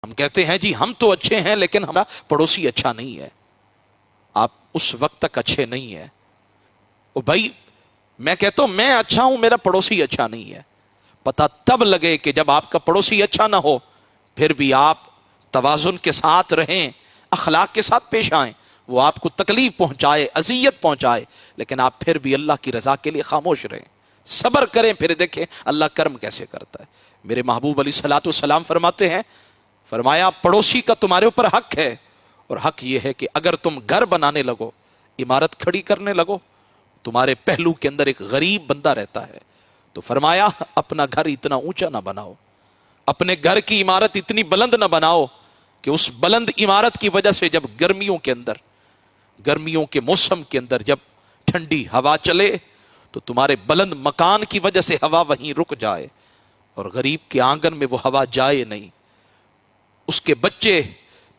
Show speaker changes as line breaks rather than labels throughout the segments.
ہم کہتے ہیں جی ہم تو اچھے ہیں لیکن ہمارا پڑوسی اچھا نہیں ہے. آپ اس وقت تک اچھے نہیں ہیں. او بھائی میں کہتا ہوں میں اچھا ہوں, میرا پڑوسی اچھا نہیں ہے. پتہ تب لگے کہ جب آپ کا پڑوسی اچھا نہ ہو, پھر بھی آپ توازن کے ساتھ رہیں, اخلاق کے ساتھ پیش آئیں. وہ آپ کو تکلیف پہنچائے, اذیت پہنچائے, لیکن آپ پھر بھی اللہ کی رضا کے لیے خاموش رہیں, صبر کریں, پھر دیکھیں اللہ کرم کیسے کرتا ہے. میرے محبوب علیہ الصلوۃ والسلام فرماتے ہیں, فرمایا پڑوسی کا تمہارے اوپر حق ہے, اور حق یہ ہے کہ اگر تم گھر بنانے لگو, عمارت کھڑی کرنے لگو, تمہارے پہلو کے اندر ایک غریب بندہ رہتا ہے, تو فرمایا اپنا گھر اتنا اونچا نہ بناؤ, اپنے گھر کی عمارت اتنی بلند نہ بناؤ کہ اس بلند عمارت کی وجہ سے جب گرمیوں کے موسم کے اندر جب ٹھنڈی ہوا چلے تو تمہارے بلند مکان کی وجہ سے ہوا وہیں رک جائے, اور غریب کے آنگن میں وہ ہوا جائے نہیں, اس کے بچے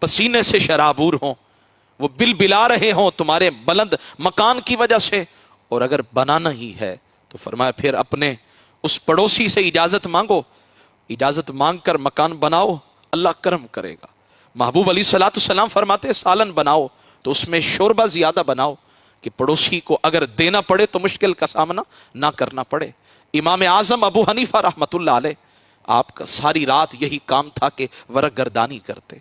پسینے سے شرابور ہوں, وہ بل بلا رہے ہوں تمہارے بلند مکان کی وجہ سے. اور اگر بنانا ہی ہے تو فرمایا پھر اپنے اس پڑوسی سے اجازت مانگو, اجازت مانگ کر مکان بناؤ, اللہ کرم کرے گا. محبوب علیہ الصلوۃ والسلام فرماتے سالن بناؤ تو اس میں شوربہ زیادہ بناؤ کہ پڑوسی کو اگر دینا پڑے تو مشکل کا سامنا نہ کرنا پڑے. امام اعظم ابو حنیفہ رحمۃ اللہ علیہ, آپ کا ساری رات یہی کام تھا کہ ورق گردانی کرتے,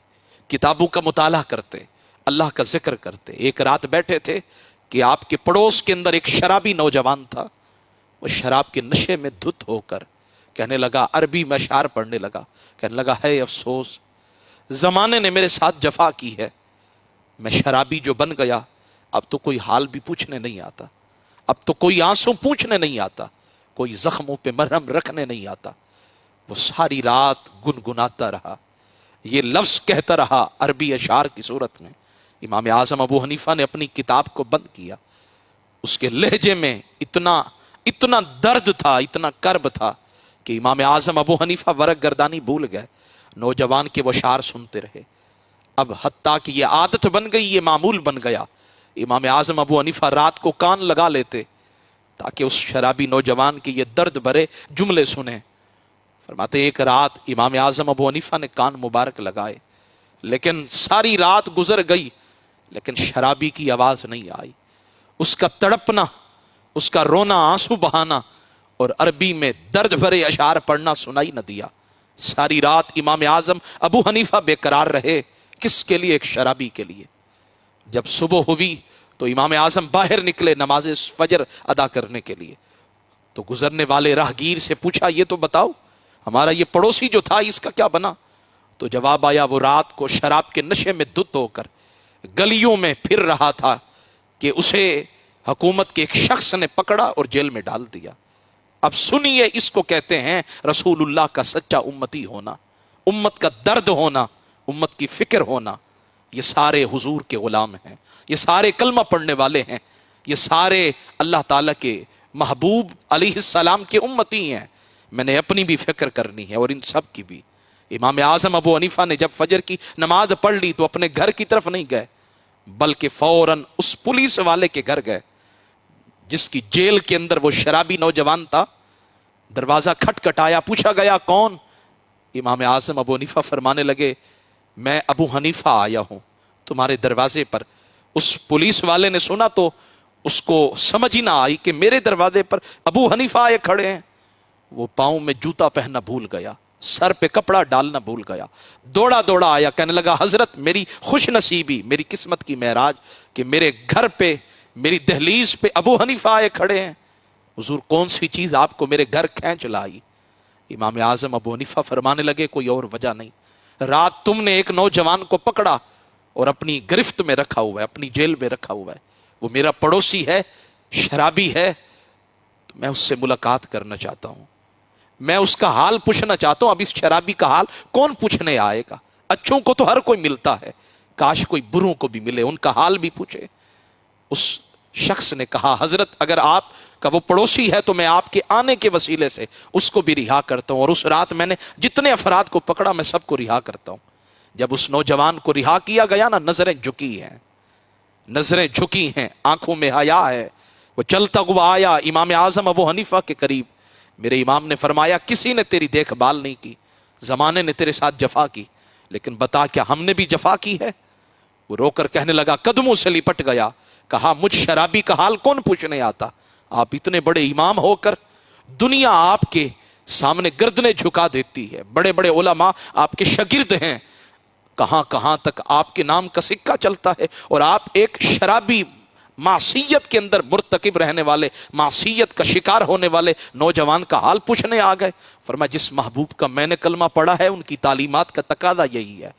کتابوں کا مطالعہ کرتے, اللہ کا ذکر کرتے. ایک رات بیٹھے تھے کہ آپ کے پڑوس کے اندر ایک شرابی نوجوان تھا, وہ شراب کے نشے میں دھت ہو کر کہنے لگا, عربی میں اشعار پڑھنے لگا, کہنے لگا ہے افسوس زمانے نے میرے ساتھ جفا کی ہے, میں شرابی جو بن گیا اب تو کوئی حال بھی پوچھنے نہیں آتا, اب تو کوئی آنسو پوچھنے نہیں آتا, کوئی زخموں پہ مرہم رکھنے نہیں آتا. وہ ساری رات گنگناتا رہا, یہ لفظ کہتا رہا عربی اشعار کی صورت میں. امام اعظم ابو حنیفہ نے اپنی کتاب کو بند کیا, اس کے لہجے میں اتنا درد تھا, اتنا کرب تھا کہ امام اعظم ابو حنیفہ ورق گردانی بھول گئے, نوجوان کے وہ اشعار سنتے رہے. اب حتیٰ کہ یہ عادت بن گئی, یہ معمول بن گیا. امام اعظم ابو حنیفہ رات کو کان لگا لیتے تاکہ اس شرابی نوجوان کے یہ درد بھرے جملے سنیں. فرماتے ایک رات امام اعظم ابو حنیفہ نے کان مبارک لگائے, لیکن ساری رات گزر گئی لیکن شرابی کی آواز نہیں آئی. اس کا تڑپنا, اس کا رونا, آنسو بہانا اور عربی میں درد بھرے اشعار پڑھنا سنائی نہ دیا. ساری رات امام اعظم ابو حنیفہ بے قرار رہے. کس کے لیے؟ ایک شرابی کے لیے. جب صبح ہوئی تو امام اعظم باہر نکلے نماز فجر ادا کرنے کے لیے, تو گزرنے والے راہگیر سے پوچھا یہ تو بتاؤ ہمارا یہ پڑوسی جو تھا اس کا کیا بنا؟ تو جواب آیا وہ رات کو شراب کے نشے میں دھت ہو کر گلیوں میں پھر رہا تھا کہ اسے حکومت کے ایک شخص نے پکڑا اور جیل میں ڈال دیا. اب سنیے, اس کو کہتے ہیں رسول اللہ کا سچا امتی ہونا, امت کا درد ہونا, امت کی فکر ہونا. یہ سارے حضور کے غلام ہیں, یہ سارے کلمہ پڑھنے والے ہیں, یہ سارے اللہ تعالیٰ کے محبوب علیہ السلام کے امتی ہیں. میں نے اپنی بھی فکر کرنی ہے اور ان سب کی بھی. امام اعظم ابو حنیفہ نے جب فجر کی نماز پڑھ لی تو اپنے گھر کی طرف نہیں گئے, بلکہ فوراً اس پولیس والے کے گھر گئے جس کی جیل کے اندر وہ شرابی نوجوان تھا. دروازہ کھٹکھٹایا, پوچھا گیا کون؟ امام اعظم ابو حنیفہ فرمانے لگے میں ابو حنیفہ آیا ہوں تمہارے دروازے پر. اس پولیس والے نے سنا تو اس کو سمجھ ہی نہ آئی کہ میرے دروازے پر ابو حنیفہ آئے کھڑے ہیں. وہ پاؤں میں جوتا پہننا بھول گیا, سر پہ کپڑا ڈالنا بھول گیا, دوڑا دوڑا آیا, کہنے لگا حضرت میری خوش نصیبی, میری قسمت کی معراج کہ میرے گھر پہ, میری دہلیز پہ ابو حنیفہ آئے کھڑے ہیں. حضور کون سی چیز آپ کو میرے گھر کھینچ لائی؟ امام اعظم ابو حنیفہ فرمانے لگے کوئی اور وجہ نہیں, رات تم نے ایک نوجوان کو پکڑا اور اپنی گرفت میں رکھا ہوا ہے, اپنی جیل میں رکھا ہوا ہے. وہ میرا پڑوسی ہے, شرابی ہے, تو میں اس سے ملاقات کرنا چاہتا ہوں, میں اس کا حال پوچھنا چاہتا ہوں. اب اس شرابی کا حال کون پوچھنے آئے گا؟ اچھوں کو تو ہر کوئی ملتا ہے, کاش کوئی بروں کو بھی ملے, ان کا حال بھی پوچھے. اس شخص نے کہا حضرت اگر آپ کا وہ پڑوسی ہے تو میں آپ کے آنے کے وسیلے سے اس کو بھی رہا کرتا ہوں, اور اس رات میں نے جتنے افراد کو پکڑا میں سب کو رہا کرتا ہوں. جب اس نوجوان کو رہا کیا گیا نا, نظریں جھکی ہیں, نظریں جھکی ہیں, آنکھوں میں حیا ہے. وہ چلتا ہوا آیا امام اعظم ابو حنیفہ کے قریب. میرے امام نے فرمایا کسی نے تیری دیکھ بھال نہیں کی, زمانے نے تیرے ساتھ جفا کی, لیکن بتا کیا ہم نے بھی جفا کی ہے؟ وہ رو کر کہنے لگا، قدموں سے لپٹ گیا، کہا مجھ شرابی کا حال کون پوچھنے آتا؟ آپ اتنے بڑے امام ہو کر دنیا آپ کے سامنے گردنیں جھکا دیتی ہے، بڑے بڑے علماء آپ کے شاگرد ہیں، کہاں کہاں تک آپ کے نام کا سکہ چلتا ہے، اور آپ ایک شرابی، معصیت کے اندر مرتکب رہنے والے، معصیت کا شکار ہونے والے نوجوان کا حال پوچھنے آ گئے۔ فرمایا جس محبوب کا میں نے کلمہ پڑھا ہے ان کی تعلیمات کا تقاضا یہی ہے۔